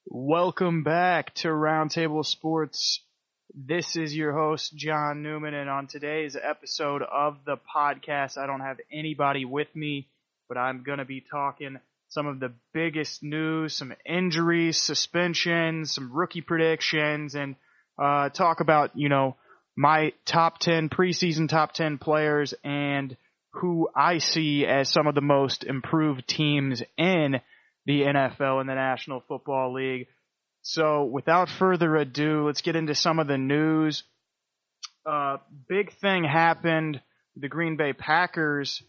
Welcome back to Roundtable Sports. This is your host, John Newman, and on today's episode of the podcast, I don't have anybody with me, but I'm going to be talking some of the biggest news, some injuries, suspensions, some rookie predictions, and talk about, my preseason top 10 players and who I see as some of the most improved teams in the NFL and the National Football League. So without further ado, let's get into some of the news. Big thing happened. The Green Bay Packers,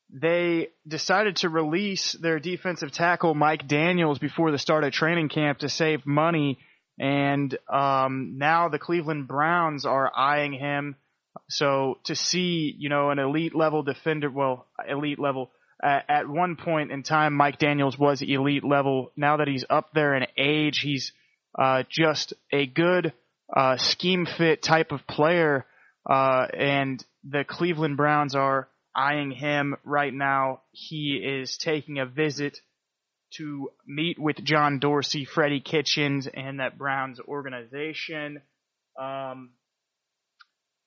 they decided to release their defensive tackle Mike Daniels before the start of training camp to save money. And now the Cleveland Browns are eyeing him. So to see, an elite level defender, at one point in time, Mike Daniels was elite level. Now that he's up there in age, he's just a good scheme fit type of player. And the Cleveland Browns are eyeing him right now. He is taking a visit to meet with John Dorsey, Freddie Kitchens, and that Browns organization.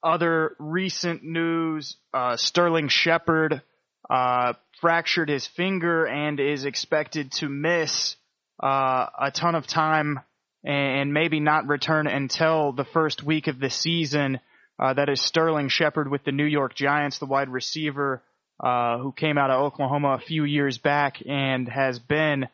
Other recent news, Sterling Shepard fractured his finger and is expected to miss a ton of time and maybe not return until the first week of the season. That is Sterling Shepard with the New York Giants, the wide receiver who came out of Oklahoma a few years back and has been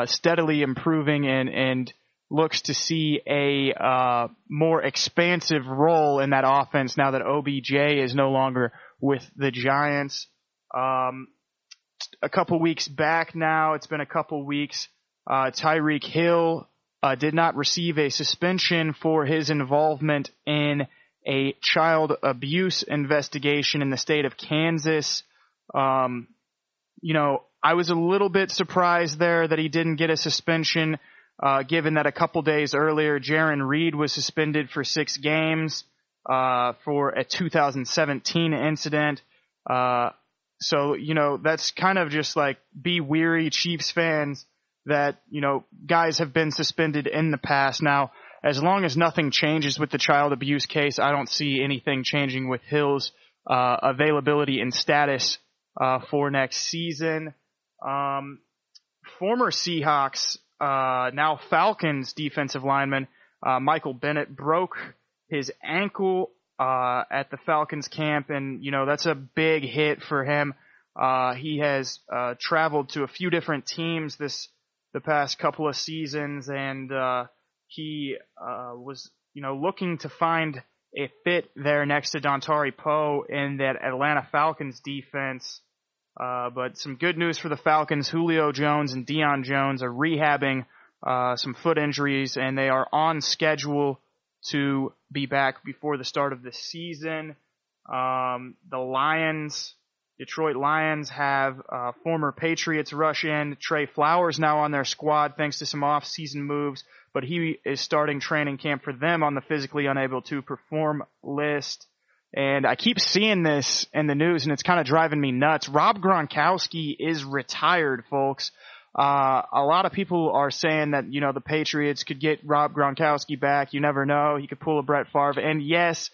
steadily improving and looks to see a more expansive role in that offense now that OBJ is no longer with the Giants. A couple weeks back now, it's been a couple weeks, Tyreke Hill did not receive a suspension for his involvement in a child abuse investigation in the state of Kansas. I was a little bit surprised there that he didn't get a suspension, given that a couple days earlier, Jarran Reed was suspended for 6 games for a 2017 incident. So, that's kind of just like be weary, Chiefs fans, that, guys have been suspended in the past. Now, as long as nothing changes with the child abuse case, I don't see anything changing with Hill's availability and status for next season. Former Seahawks, now Falcons defensive lineman Michael Bennett broke his ankle at the Falcons camp, and that's a big hit for him. He has traveled to a few different teams the past couple of seasons, and he was looking to find a fit there next to Dontari Poe in that Atlanta Falcons defense. But some good news for the Falcons. Julio Jones and Deion Jones are rehabbing some foot injuries, and they are on schedule to be back before the start of the season. The Detroit Lions have former Patriots rush in. Trey Flowers now on their squad thanks to some off-season moves, but he is starting training camp for them on the physically unable to perform list. And I keep seeing this in the news, and it's kind of driving me nuts. Rob Gronkowski is retired, folks. A lot of people are saying that, the Patriots could get Rob Gronkowski back. You never know. He could pull a Brett Favre. And yes,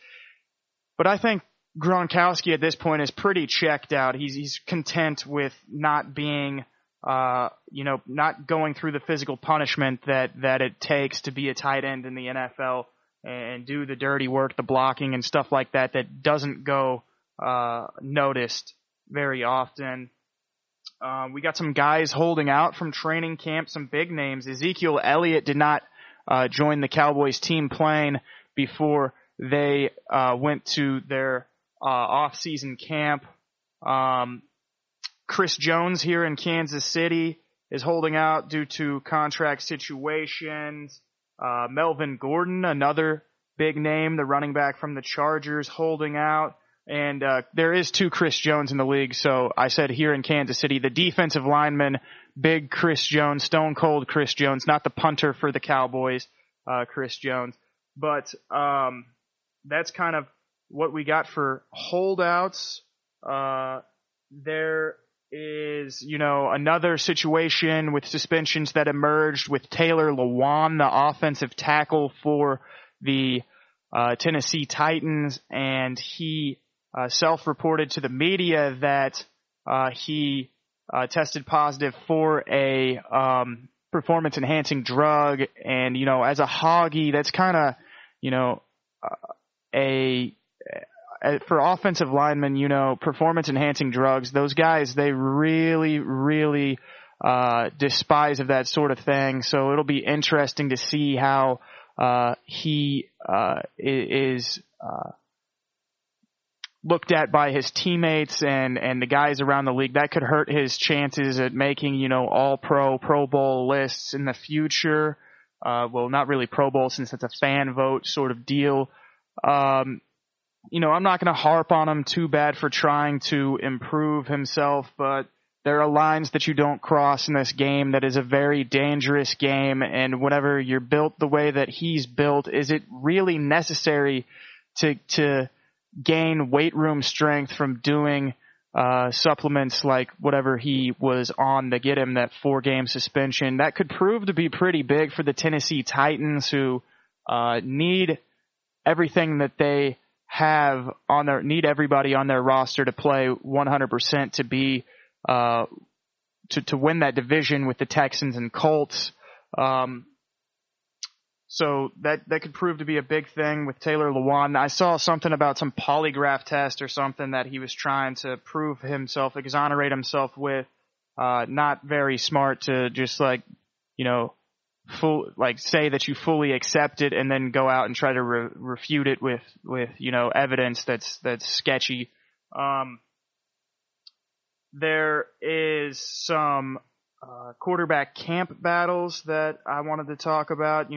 but I think Gronkowski at this point is pretty checked out. He's content with not being, not going through the physical punishment that it takes to be a tight end in the NFL and do the dirty work, the blocking and stuff like that doesn't go noticed very often. We got some guys holding out from training camp, some big names. Ezekiel Elliott did not join the Cowboys team plane before they went to their off-season camp. Chris Jones here in Kansas City is holding out due to contract situations. Melvin Gordon, another big name, the running back from the Chargers, holding out. And there is 2 Chris Jones in the league, so I said here in Kansas City, the defensive lineman, big Chris Jones, stone cold Chris Jones, not the punter for the Cowboys, Chris Jones. But that's kind of what we got for holdouts. There is, another situation with suspensions that emerged with Taylor Lewan, the offensive tackle for the Tennessee Titans, and he self-reported to the media that he tested positive for a performance-enhancing drug, and as a Hoggy, that's kind of for offensive linemen, performance-enhancing drugs, those guys, they really, really despise of that sort of thing. So it'll be interesting to see how he is looked at by his teammates and the guys around the league. That could hurt his chances at making, all-pro, Pro Bowl lists in the future. Well, not really Pro Bowl since it's a fan vote sort of deal. I'm not going to harp on him too bad for trying to improve himself, but there are lines that you don't cross in this game that is a very dangerous game, and whenever you're built the way that he's built, is it really necessary to gain weight room strength from doing supplements like whatever he was on to get him that 4-game suspension? That could prove to be pretty big for the Tennessee Titans, who need everything that they have need everybody on their roster to play 100% to be to win that division with the Texans and Colts. So that could prove to be a big thing with Taylor Lewan. I saw something about some polygraph test or something that he was trying to prove himself, exonerate himself with. Not very smart to just say that you fully accept it and then go out and try to refute it with evidence that's sketchy. There is some quarterback camp battles that I wanted to talk about.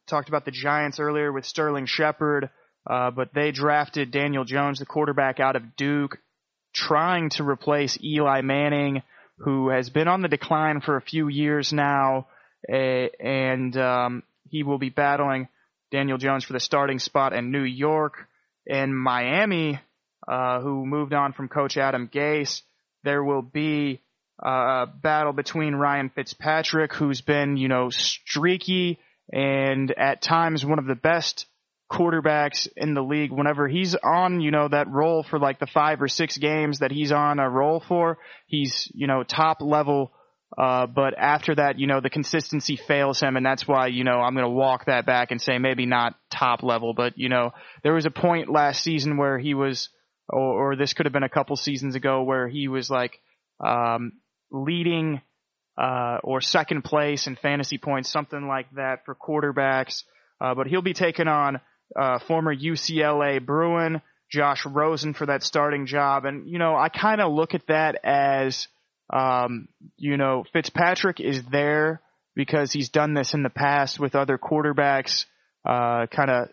Talked about the Giants earlier with Sterling Shepard, but they drafted Daniel Jones, the quarterback out of Duke, trying to replace Eli Manning, who has been on the decline for a few years now, and he will be battling Daniel Jones for the starting spot in New York. In Miami, who moved on from Coach Adam Gase, there will be a battle between Ryan Fitzpatrick, who's been, streaky and at times one of the best quarterbacks in the league. Whenever he's on, that role for like the 5 or 6 games that he's on a roll for, he's, top level. But after that, the consistency fails him, and that's why, I'm going to walk that back and say maybe not top level. But, there was a point last season where he was, or this could have been a couple seasons ago, where he was like leading or second place in fantasy points, something like that for quarterbacks. But he'll be taking on former UCLA Bruin Josh Rosen for that starting job. And, I kind of look at that as, Fitzpatrick is there because he's done this in the past with other quarterbacks, kind of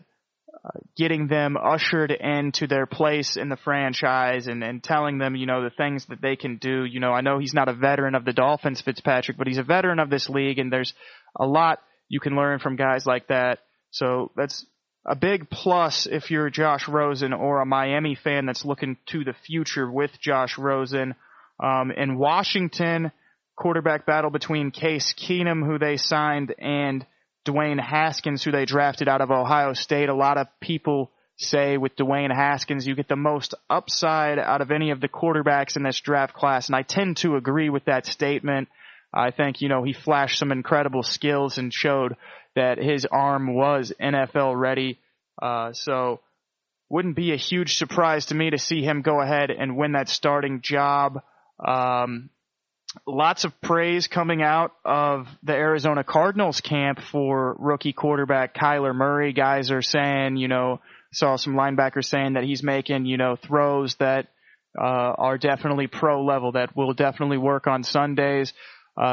getting them ushered into their place in the franchise and telling them, the things that they can do. I know he's not a veteran of the Dolphins, Fitzpatrick, but he's a veteran of this league, and there's a lot you can learn from guys like that. So that's a big plus if you're Josh Rosen or a Miami fan that's looking to the future with Josh Rosen. In Washington, quarterback battle between Case Keenum, who they signed, and Dwayne Haskins, who they drafted out of Ohio State. A lot of people say with Dwayne Haskins, you get the most upside out of any of the quarterbacks in this draft class, and I tend to agree with that statement. I think, he flashed some incredible skills and showed that his arm was NFL ready. So wouldn't be a huge surprise to me to see him go ahead and win that starting job. Lots of praise coming out of the Arizona Cardinals camp for rookie quarterback Kyler Murray. Guys are saying, saw some linebackers saying that he's making, throws that are definitely pro level, that will definitely work on Sundays.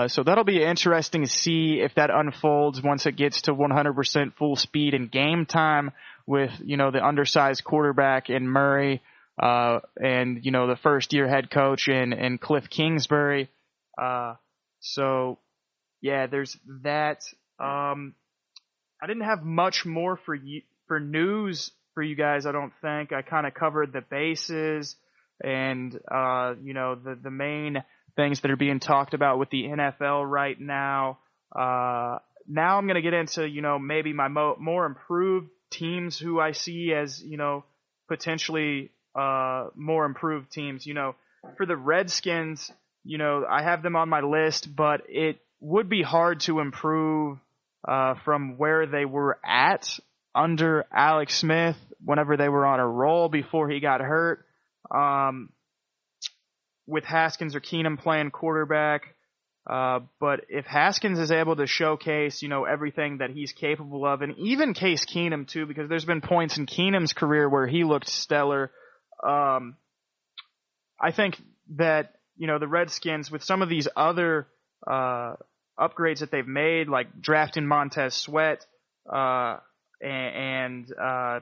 So that'll be interesting to see if that unfolds once it gets to 100% full speed in game time with, the undersized quarterback in Murray, and, the first year head coach in Cliff Kingsbury. So yeah, there's that. I didn't have much more for news for you guys, I don't think. I kind of covered the bases. and the main things that are being talked about with the NFL right now. Now I'm going to get into maybe my more improved teams who I see as potentially more improved teams. For the Redskins, I have them on my list, but it would be hard to improve from where they were at under Alex Smith whenever they were on a roll before he got hurt. With Haskins or Keenum playing quarterback. But if Haskins is able to showcase, everything that he's capable of, and even Case Keenum too, because there's been points in Keenum's career where he looked stellar. I think that, the Redskins, with some of these other upgrades that they've made, like drafting Montez Sweat and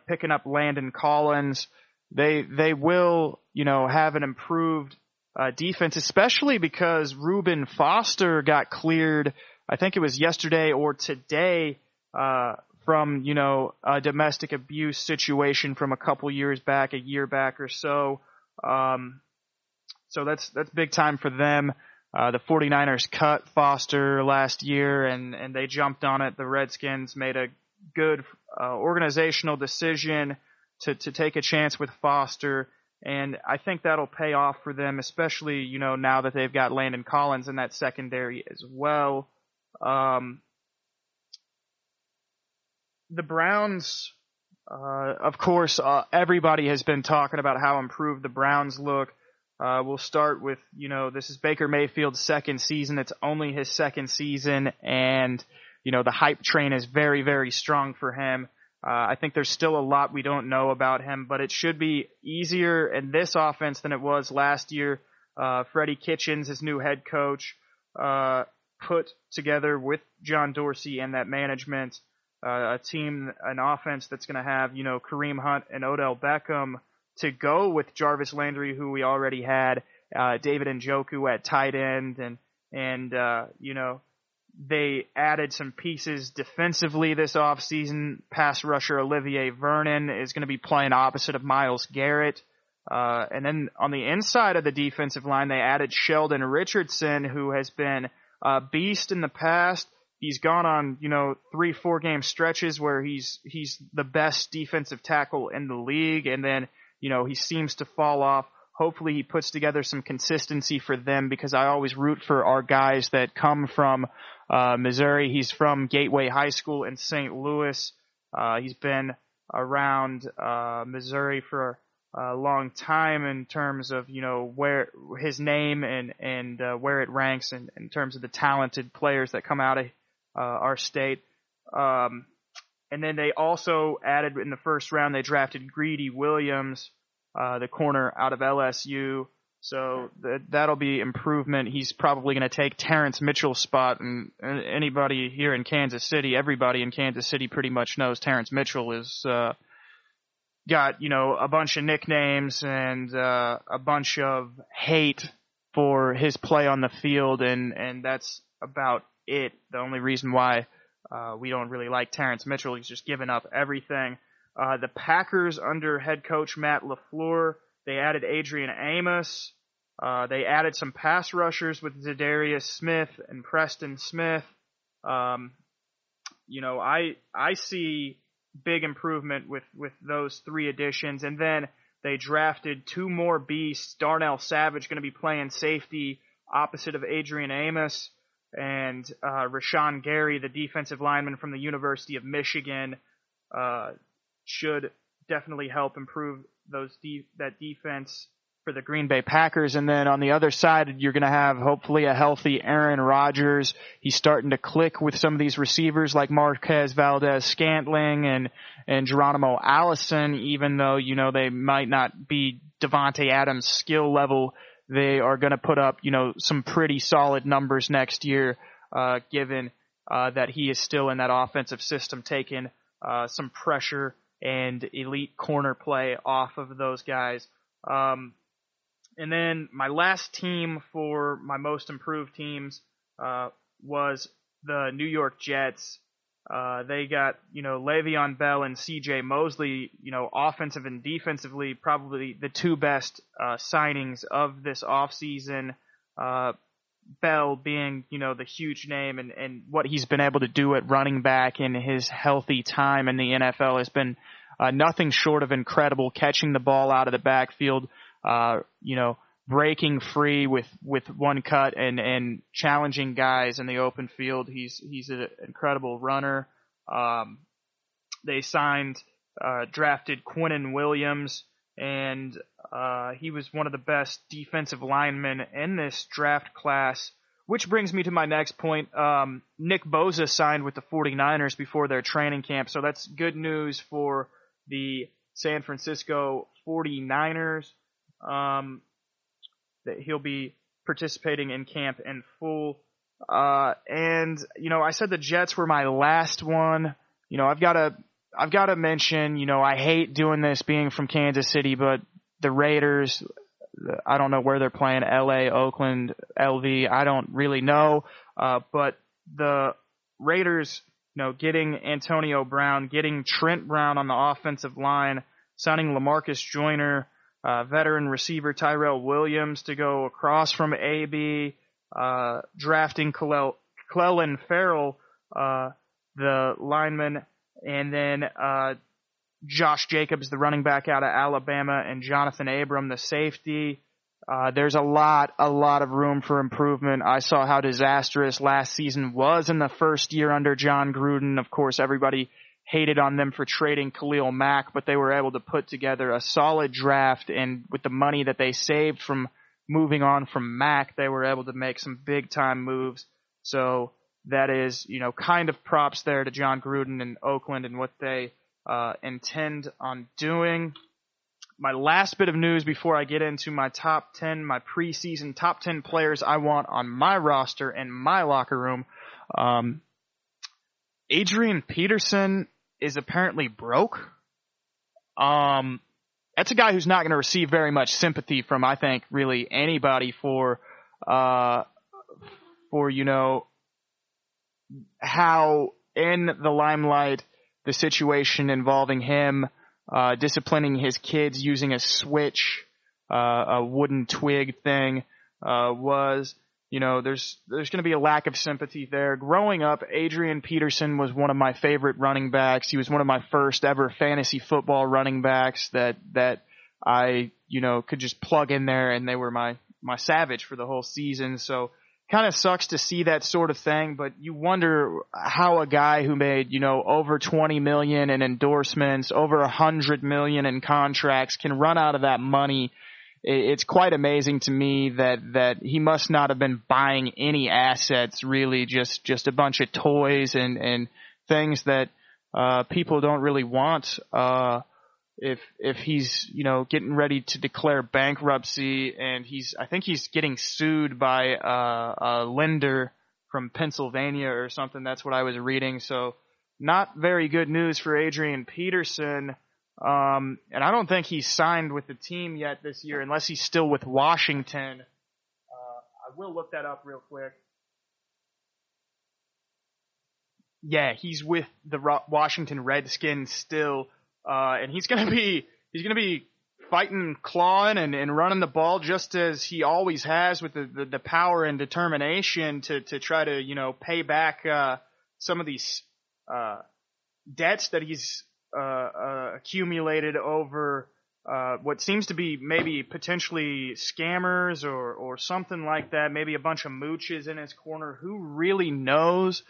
picking up Landon Collins, they will, have an improved defense, especially because Reuben Foster got cleared, I think it was yesterday or today, from, a domestic abuse situation from a couple years back, a year back or so. So that's big time for them. The 49ers cut Foster last year and they jumped on it. The Redskins made a good organizational decision to take a chance with Foster. And I think that'll pay off for them, especially, now that they've got Landon Collins in that secondary as well. The Browns, of course, everybody has been talking about how improved the Browns look. We'll start with, this is Baker Mayfield's second season. It's only his second season, and, the hype train is very, very strong for him. I think there's still a lot we don't know about him, but it should be easier in this offense than it was last year. Freddie Kitchens, his new head coach, put together with John Dorsey and that management a team, an offense that's going to have, Kareem Hunt and Odell Beckham to go with Jarvis Landry, who we already had, David Njoku at tight end, and they added some pieces defensively this offseason. Pass rusher Olivier Vernon is going to be playing opposite of Myles Garrett. And then on the inside of the defensive line, they added Sheldon Richardson, who has been a beast in the past. He's gone on, 3-4 game stretches where he's the best defensive tackle in the league. And then, he seems to fall off. Hopefully he puts together some consistency for them, because I always root for our guys that come from Missouri. He's from Gateway High School in St. Louis. He's been around Missouri for a long time in terms of, where his name and where it ranks in terms of the talented players that come out of our state. And then they also added in the first round, they drafted Greedy Williams, the corner out of LSU. So that'll be improvement. He's probably going to take Terrence Mitchell's spot. And anybody here in Kansas City, everybody in Kansas City pretty much knows Terrence Mitchell is got, a bunch of nicknames and a bunch of hate for his play on the field. And that's about it. The only reason why we don't really like Terrence Mitchell, he's just given up everything. The Packers under head coach Matt LaFleur, they added Adrian Amos. They added some pass rushers with Zadarius Smith and Preston Smith. I see big improvement with those three additions. And then they drafted two more beasts. Darnell Savage going to be playing safety opposite of Adrian Amos. And Rashawn Gary, the defensive lineman from the University of Michigan, should definitely help improve that defense for the Green Bay Packers. And then on the other side, you're going to have hopefully a healthy Aaron Rodgers. He's starting to click with some of these receivers like Marquez Valdez-Scantling and Geronimo Allison, even though, they might not be Devontae Adams' skill level. They are going to put up, some pretty solid numbers next year, given that he is still in that offensive system, taking some pressure and elite corner play off of those guys. And then my last team for my most improved teams was the New York Jets. They got, Le'Veon Bell and C.J. Mosley, offensive and defensively, probably the two best signings of this offseason. Bell being, the huge name and what he's been able to do at running back in his healthy time in the NFL has been nothing short of incredible, catching the ball out of the backfield, breaking free with one cut and challenging guys in the open field. He's an incredible runner. They drafted Quintin Williams, and he was one of the best defensive linemen in this draft class, which brings me to my next point. Nick Bosa signed with the 49ers before their training camp, so that's good news for the San Francisco 49ers. That he'll be participating in camp in full. And I said the Jets were my last one. I've got to mention, I hate doing this being from Kansas City, but the Raiders, I don't know where they're playing, LA, Oakland, LV, I don't really know. But the Raiders, getting Antonio Brown, getting Trent Brown on the offensive line, signing LaMarcus Joyner, veteran receiver Tyrell Williams to go across from AB, drafting Clelin Ferrell, the lineman, and then Josh Jacobs, the running back out of Alabama, and Jonathan Abram, the safety. There's a lot of room for improvement. I saw how disastrous last season was in the first year under John Gruden. Of course, everybody hated on them for trading Khalil Mack, but they were able to put together a solid draft, and with the money that they saved from moving on from Mack, they were able to make some big-time moves. So that is, kind of props there to John Gruden and Oakland and what they intend on doing. My last bit of news before I get into my top 10, my preseason top 10 players I want on my roster and my locker room. Adrian Peterson is apparently broke. That's a guy who's not going to receive very much sympathy from, I think, really anybody for how in the limelight the situation involving him disciplining his kids using a switch, a wooden twig thing, was. There's going to be a lack of sympathy there. Growing up, Adrian Peterson was one of my favorite running backs. He was one of my first ever fantasy football running backs that I, could just plug in there, and they were my savage for the whole season. So kind of sucks to see that sort of thing, but you wonder how a guy who made, over $20 million in endorsements, over $100 million in contracts can run out of that money. It's quite amazing to me that he must not have been buying any assets, really, just a bunch of toys and things that people don't really want. If he's getting ready to declare bankruptcy, and I think he's getting sued by a lender from Pennsylvania or something. That's what I was reading. So not very good news for Adrian Peterson. And I don't think he's signed with the team yet this year, unless he's still with Washington. I will look that up real quick. Yeah, he's with the Washington Redskins still, and he's gonna be fighting, clawing, and running the ball just as he always has, with the power and determination to try to pay back some of these debts that he's accumulated over what seems to be maybe potentially scammers or something like that. Maybe a bunch of mooches in his corner. Who really knows?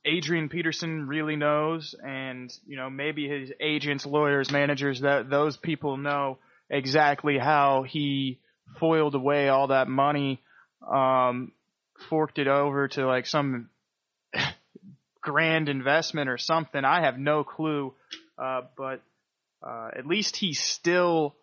Adrian Peterson really knows, and maybe his agents, lawyers, managers, those people know exactly how he foiled away all that money, forked it over to like some grand investment or something. I have no clue, but at least he's still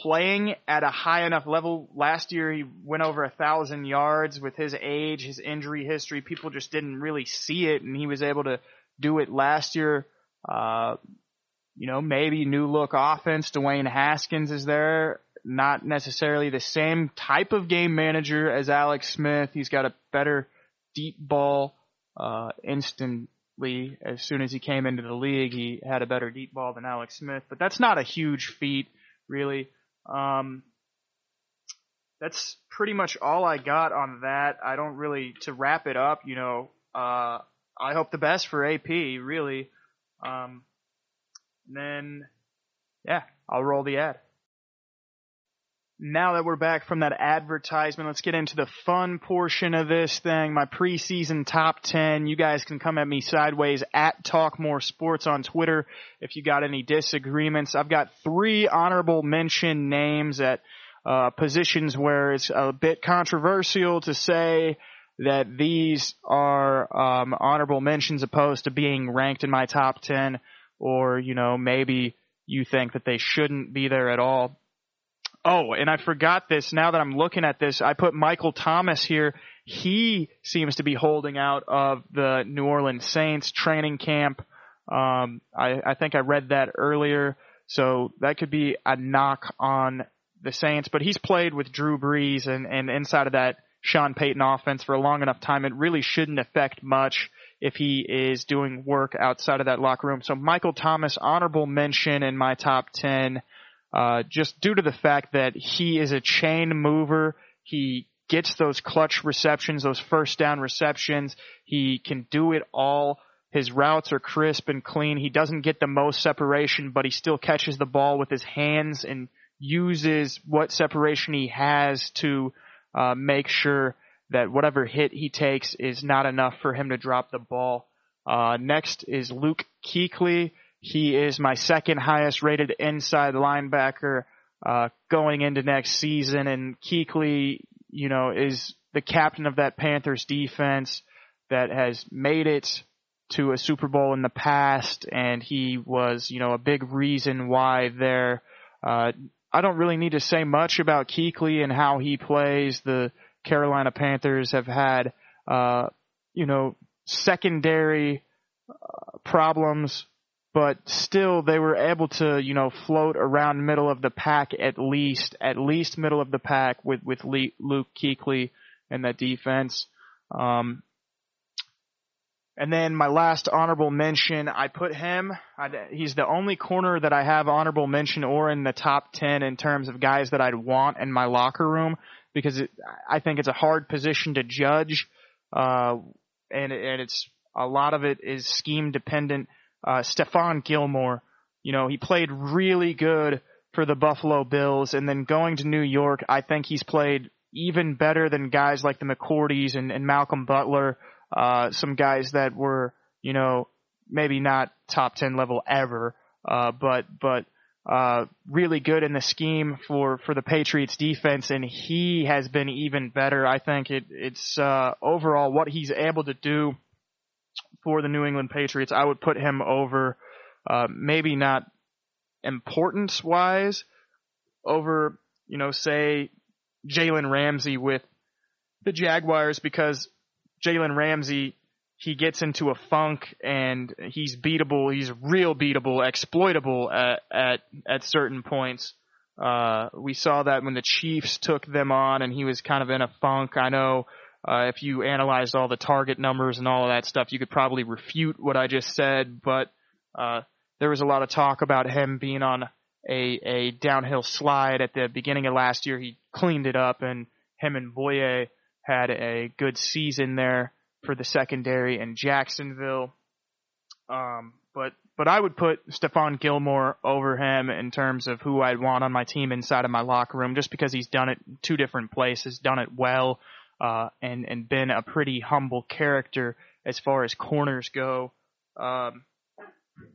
playing at a high enough level. Last year he went over 1,000 yards. With his age, his injury history, people just didn't really see it, and he was able to do it last year. Maybe new look offense. Dwayne Haskins is there. Not necessarily the same type of game manager as Alex Smith. He's got a better deep ball instantly. As soon as he came into the league, he had a better deep ball than Alex Smith. But that's not a huge feat, really. That's pretty much all I got on that. I don't really, to wrap it up, I hope the best for AP, really. Then, yeah, I'll roll the ad. Now that we're back from that advertisement, let's get into the fun portion of this thing, my preseason top 10. You guys can come at me sideways at Talk More Sports on Twitter if you got any disagreements. I've got 3 honorable mention names at positions where it's a bit controversial to say that these are honorable mentions opposed to being ranked in my top 10, or, maybe you think that they shouldn't be there at all. Oh, and I forgot this. Now that I'm looking at this, I put Michael Thomas here. He seems to be holding out of the New Orleans Saints training camp. I think I read that earlier, so that could be a knock on the Saints. But he's played with Drew Brees and inside of that Sean Payton offense for a long enough time. It really shouldn't affect much if he is doing work outside of that locker room. So Michael Thomas, honorable mention in my top 10. Just due to the fact that he is a chain mover. He gets those clutch receptions, those first down receptions. He can do it all. His routes are crisp and clean. He doesn't get the most separation, but he still catches the ball with his hands and uses what separation he has to make sure that whatever hit he takes is not enough for him to drop the ball. Next is Luke Kuechly. He is my second highest rated inside linebacker going into next season. And Kuechly, is the captain of that Panthers defense that has made it to a Super Bowl in the past. And he was, a big reason why they're, I don't really need to say much about Kuechly and how he plays. The Carolina Panthers have had, secondary problems, but still they were able to, float around middle of the pack at least middle of the pack with Luke Kuechly and that defense. And then my last honorable mention, I put him. He's the only corner that I have honorable mention or in the top 10 in terms of guys that I'd want in my locker room, because I think it's a hard position to judge, and it's a lot of it is scheme dependent. Stephon Gilmore, he played really good for the Buffalo Bills, and then going to New York, I think he's played even better than guys like the McCourties and Malcolm Butler, some guys that were, maybe not top 10 level ever, but really good in the scheme for the Patriots defense, and he has been even better. I think it's overall what he's able to do for the New England Patriots. I would put him over, maybe not importance-wise, over, say, Jalen Ramsey with the Jaguars, because Jalen Ramsey, he gets into a funk and he's beatable. He's real beatable, exploitable at certain points. We saw that when the Chiefs took them on and he was kind of in a funk. I know if you analyzed all the target numbers and all of that stuff, you could probably refute what I just said, but there was a lot of talk about him being on a downhill slide at the beginning of last year. He cleaned it up, and him and Boye had a good season there for the secondary in Jacksonville. But I would put Stephon Gilmore over him in terms of who I'd want on my team inside of my locker room, just because he's done it in 2 different places, done it well, and been a pretty humble character as far as corners go.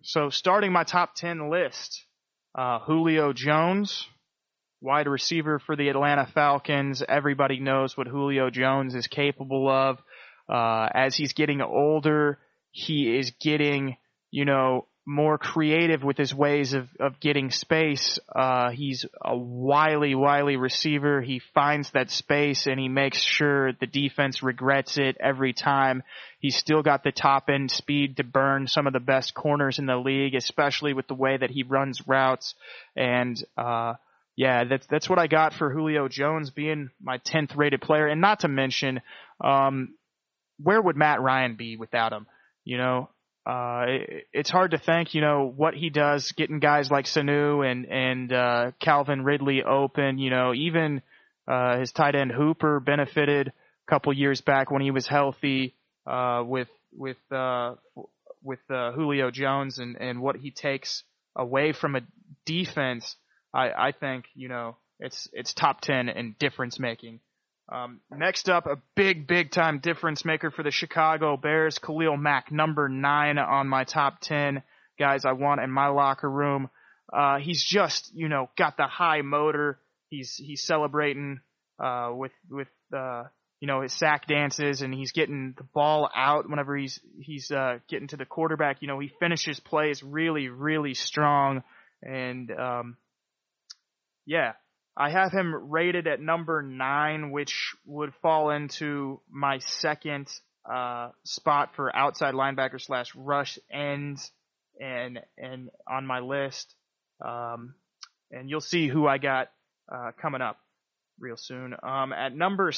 So starting my top 10 list, Julio Jones, wide receiver for the Atlanta Falcons. Everybody knows what Julio Jones is capable of. As he's getting older, he is getting, more creative with his ways of getting space. He's a wily receiver. He finds that space and he makes sure the defense regrets it every time. He's still got the top end speed to burn some of the best corners in the league, especially with the way that he runs routes. And, that's what I got for Julio Jones being my 10th rated player. And not to mention, where would Matt Ryan be without him? You know, it's hard to think, you know, what he does getting guys like Sanu and Calvin Ridley open. You know, even his tight end Hooper benefited a couple years back when he was healthy with Julio Jones and what he takes away from a defense. I think, you know, it's top 10 in difference making. Next up, a big time difference maker for the Chicago Bears, Khalil Mack, number 9 on my top 10 guys I want in my locker room. He's just, you know, got the high motor. He's celebrating with you know, his sack dances, and he's getting the ball out whenever he's getting to the quarterback. You know, he finishes plays really strong, and yeah. I have him rated at number 9, which would fall into my second spot for outside linebacker / rush ends and on my list. And you'll see who I got coming up real soon. At number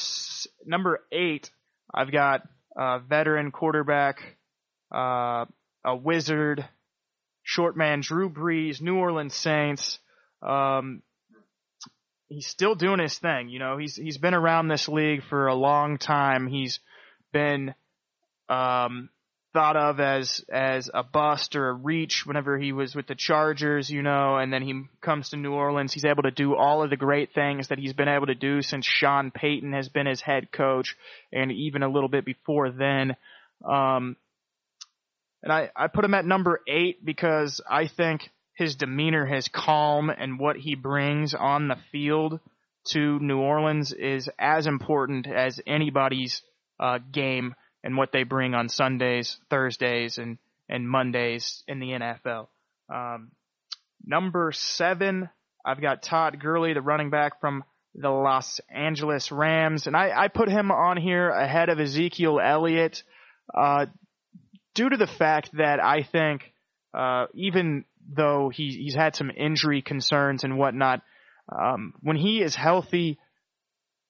8, I've got a veteran quarterback, a wizard, short man Drew Brees, New Orleans Saints. He's still doing his thing. You know, he's been around this league for a long time. He's been thought of as a bust or a reach whenever he was with the Chargers, you know, and then he comes to New Orleans. He's able to do all of the great things that he's been able to do since Sean Payton has been his head coach, and even a little bit before then. And I put him at number 8 because I think his demeanor, his calm, and what he brings on the field to New Orleans is as important as anybody's game and what they bring on Sundays, Thursdays, and Mondays in the NFL. Number 7, I've got Todd Gurley, the running back from the Los Angeles Rams, and I put him on here ahead of Ezekiel Elliott due to the fact that I think even though he's had some injury concerns and whatnot, when he is healthy,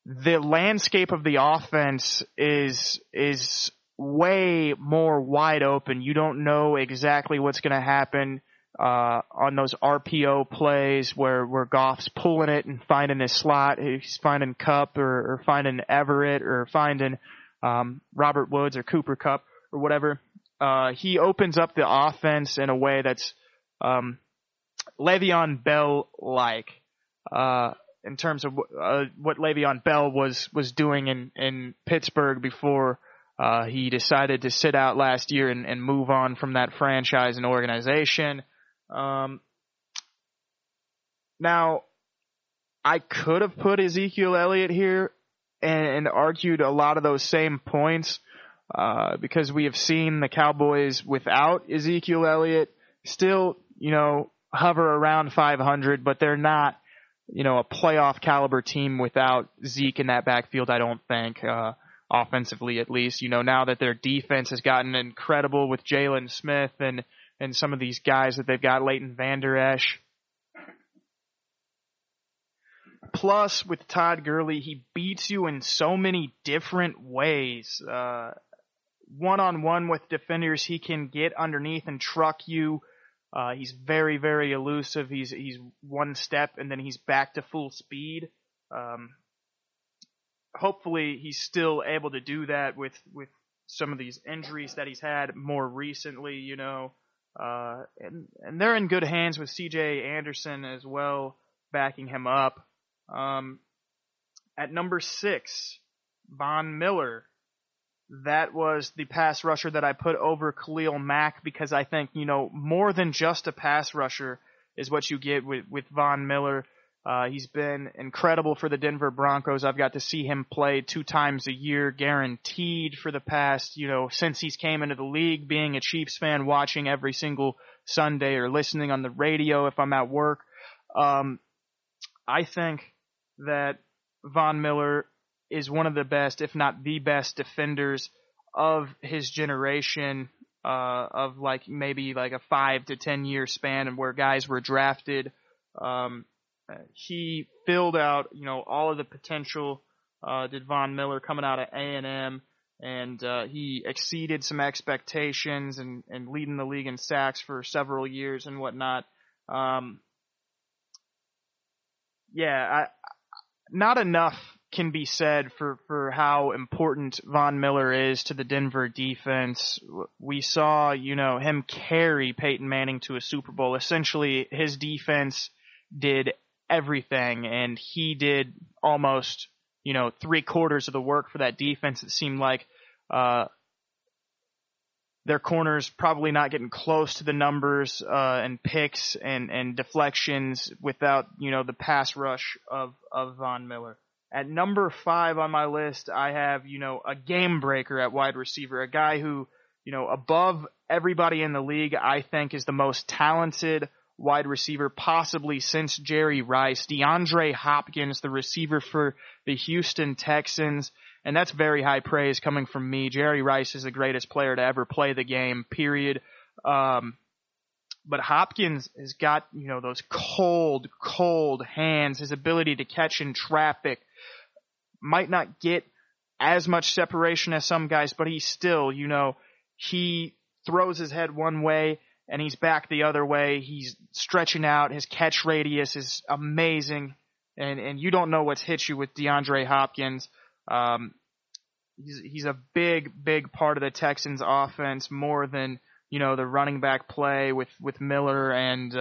the landscape of the offense is way more wide open. You don't know exactly what's going to happen on those RPO plays where Goff's pulling it and finding his slot. He's finding Kupp or finding Everett or finding Robert Woods or Cooper Kupp or whatever. He opens up the offense in a way that's Le'Veon Bell-like, in terms of what Le'Veon Bell was doing in Pittsburgh before he decided to sit out last year and move on from that franchise and organization. Now, I could have put Ezekiel Elliott here and argued a lot of those same points because we have seen the Cowboys without Ezekiel Elliott still, you know, hover around 500, but they're not, you know, a playoff caliber team without Zeke in that backfield, I don't think, offensively at least. You know, now that their defense has gotten incredible with Jalen Smith and some of these guys that they've got, Leighton Vander Esch. Plus, with Todd Gurley, he beats you in so many different ways. One-on-one with defenders, he can get underneath and truck you. He's very, very elusive. He's one step and then he's back to full speed. Hopefully he's still able to do that with some of these injuries that he's had more recently, you know. And they're in good hands with C.J. Anderson as well, backing him up. At number 6, Von Miller. That was the pass rusher that I put over Khalil Mack because I think, you know, more than just a pass rusher is what you get with Von Miller. He's been incredible for the Denver Broncos. I've got to see him play 2 times a year, guaranteed for the past, you know, since he's came into the league, being a Chiefs fan, watching every single Sunday or listening on the radio if I'm at work. I think that Von Miller is one of the best, if not the best, defenders of his generation, of like maybe like a 5 to 10 year span and where guys were drafted. He filled out, you know, all of the potential, did Von Miller coming out of A&M. and he exceeded some expectations and leading the league in sacks for several years and whatnot. Not enough can be said for how important Von Miller is to the Denver defense. We saw, him carry Peyton Manning to a Super Bowl. Essentially, his defense did everything, and he did almost, 3/4 of the work for that defense. It seemed like their corners probably not getting close to the numbers and picks and deflections without, the pass rush of Von Miller. At number 5 on my list, I have, a game breaker at wide receiver, a guy who, above everybody in the league, I think is the most talented wide receiver possibly since Jerry Rice, DeAndre Hopkins, the receiver for the Houston Texans. And that's very high praise coming from me. Jerry Rice is the greatest player to ever play the game, period. But Hopkins has got, those cold hands, his ability to catch in traffic. Might not get as much separation as some guys, but he's still, he throws his head one way and he's back the other way. He's stretching out. His catch radius is amazing. And you don't know what's hit you with DeAndre Hopkins. He's a big part of the Texans offense, more than, the running back play with Miller, and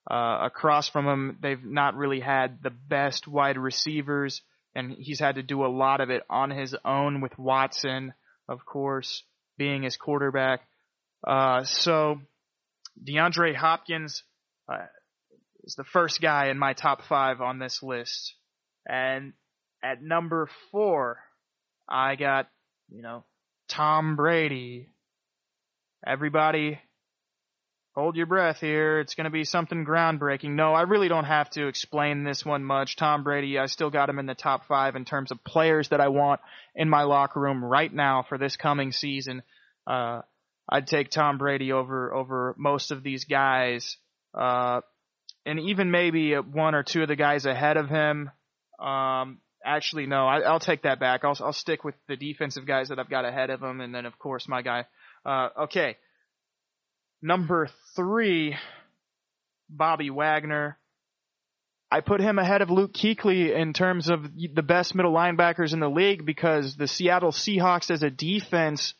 across from him, they've not really had the best wide receivers, and he's had to do a lot of it on his own with Watson, of course, being his quarterback. So DeAndre Hopkins is the first guy in my top 5 on this list. And at number 4, I got, Tom Brady. Everybody, hold your breath here. It's going to be something groundbreaking. No, I really don't have to explain this one much. Tom Brady, I still got him in the top 5 in terms of players that I want in my locker room right now for this coming season. I'd take Tom Brady over most of these guys, and even maybe one or two of the guys ahead of him. Actually, no, I'll take that back. I'll stick with the defensive guys that I've got ahead of him, and then, of course, my guy. Okay. Number 3, Bobby Wagner. I put him ahead of Luke Kuechly in terms of the best middle linebackers in the league because the Seattle Seahawks as a defense,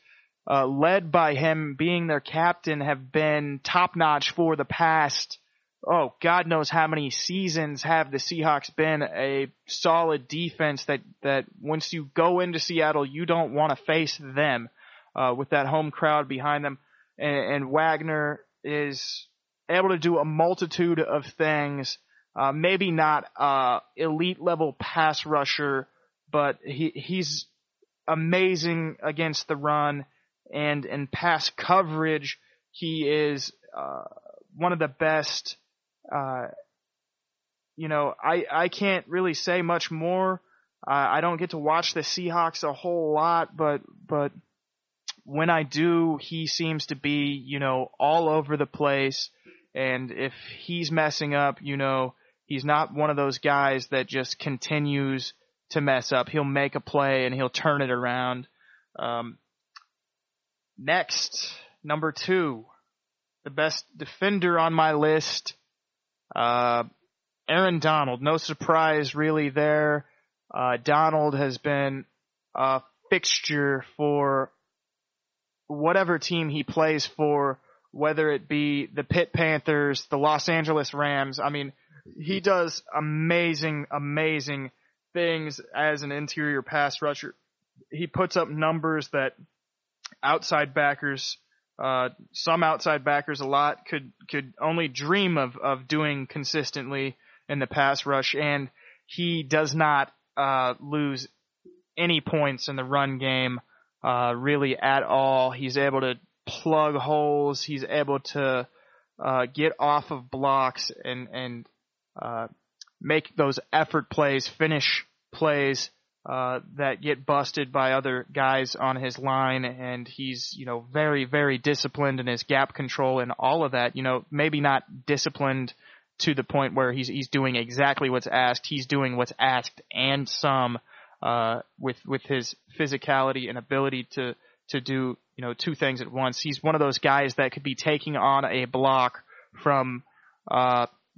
led by him being their captain, have been top-notch for the past, God knows how many seasons have the Seahawks been a solid defense that once you go into Seattle, you don't want to face them with that home crowd behind them. And Wagner is able to do a multitude of things. Maybe not elite level pass rusher, but he's amazing against the run and in pass coverage. He is one of the best. I can't really say much more. I don't get to watch the Seahawks a whole lot, but when I do, he seems to be, all over the place. And if he's messing up, he's not one of those guys that just continues to mess up. He'll make a play and he'll turn it around. Next, number 2, the best defender on my list, Aaron Donald. No surprise really there. Donald has been a fixture for whatever team he plays for, whether it be the Pitt Panthers, the Los Angeles Rams. I mean, he does amazing things as an interior pass rusher. He puts up numbers that outside backers, some outside backers a lot could only dream of doing consistently in the pass rush, and he does not lose any points in the run game really at all. He's able to plug holes. He's able to get off of blocks and make those effort plays, finish plays that get busted by other guys on his line. And he's, very, very disciplined in his gap control and all of that. Maybe not disciplined to the point where he's doing exactly what's asked. He's doing what's asked and some. with his physicality and ability to do, two things at once. He's one of those guys that could be taking on a block from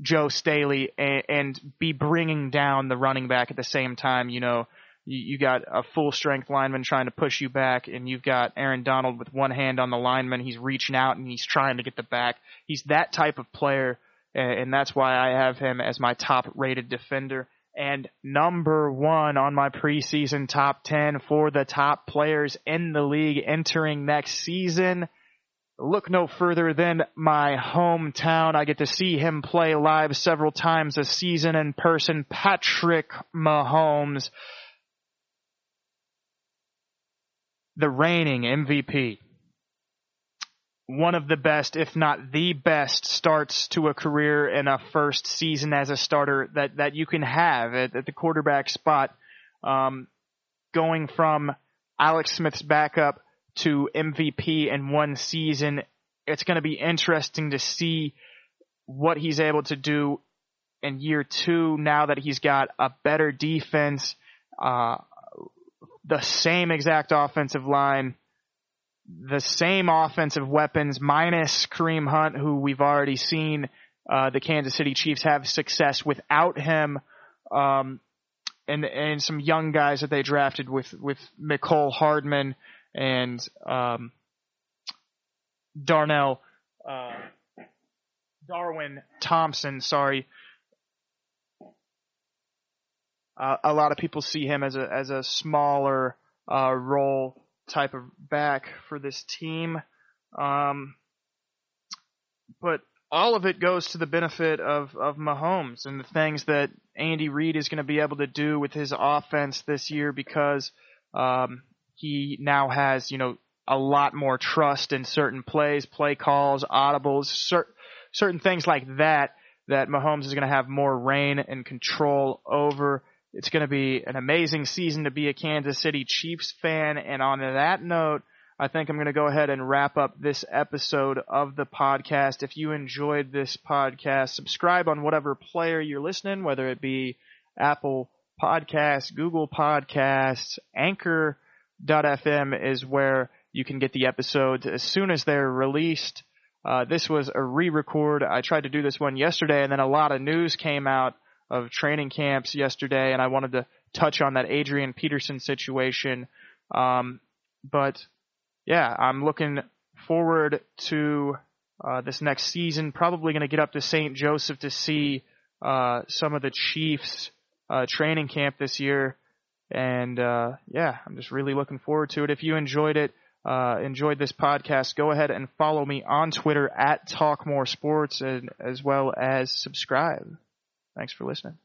Joe Staley and be bringing down the running back at the same time. You got a full-strength lineman trying to push you back, and you've got Aaron Donald with one hand on the lineman. He's reaching out, and he's trying to get the back. He's that type of player, and that's why I have him as my top-rated defender. And number one on my preseason top 10 for the top players in the league entering next season. Look no further than my hometown. I get to see him play live several times a season in person. Patrick Mahomes, the reigning MVP. One of the best, if not the best, starts to a career in a first season as a starter that you can have at the quarterback spot. Going from Alex Smith's backup to MVP in one season, it's going to be interesting to see what he's able to do in year two now that he's got a better defense, the same exact offensive line, the same offensive weapons, minus Kareem Hunt, who we've already seen the Kansas City Chiefs have success without him, and some young guys that they drafted with Mecole Hardman and Darwin Thompson. Sorry. A lot of people see him as a smaller role type of back for this team. But all of it goes to the benefit of Mahomes and the things that Andy Reid is going to be able to do with his offense this year, because he now has, a lot more trust in certain plays, play calls, audibles, certain things like that Mahomes is going to have more reign and control over. It's going to be an amazing season to be a Kansas City Chiefs fan. And on that note, I think I'm going to go ahead and wrap up this episode of the podcast. If you enjoyed this podcast, subscribe on whatever player you're listening, whether it be Apple Podcasts, Google Podcasts, Anchor.fm is where you can get the episodes as soon as they're released. This was a re-record. I tried to do this one yesterday, and then a lot of news came out of training camps yesterday, and I wanted to touch on that Adrian Peterson situation. But yeah, I'm looking forward to this next season. Probably going to get up to St. Joseph to see some of the Chiefs training camp this year. And yeah, I'm just really looking forward to it. If you enjoyed it, enjoyed this podcast, go ahead and follow me on Twitter at TalkMoreSports, and as well as subscribe. Thanks for listening.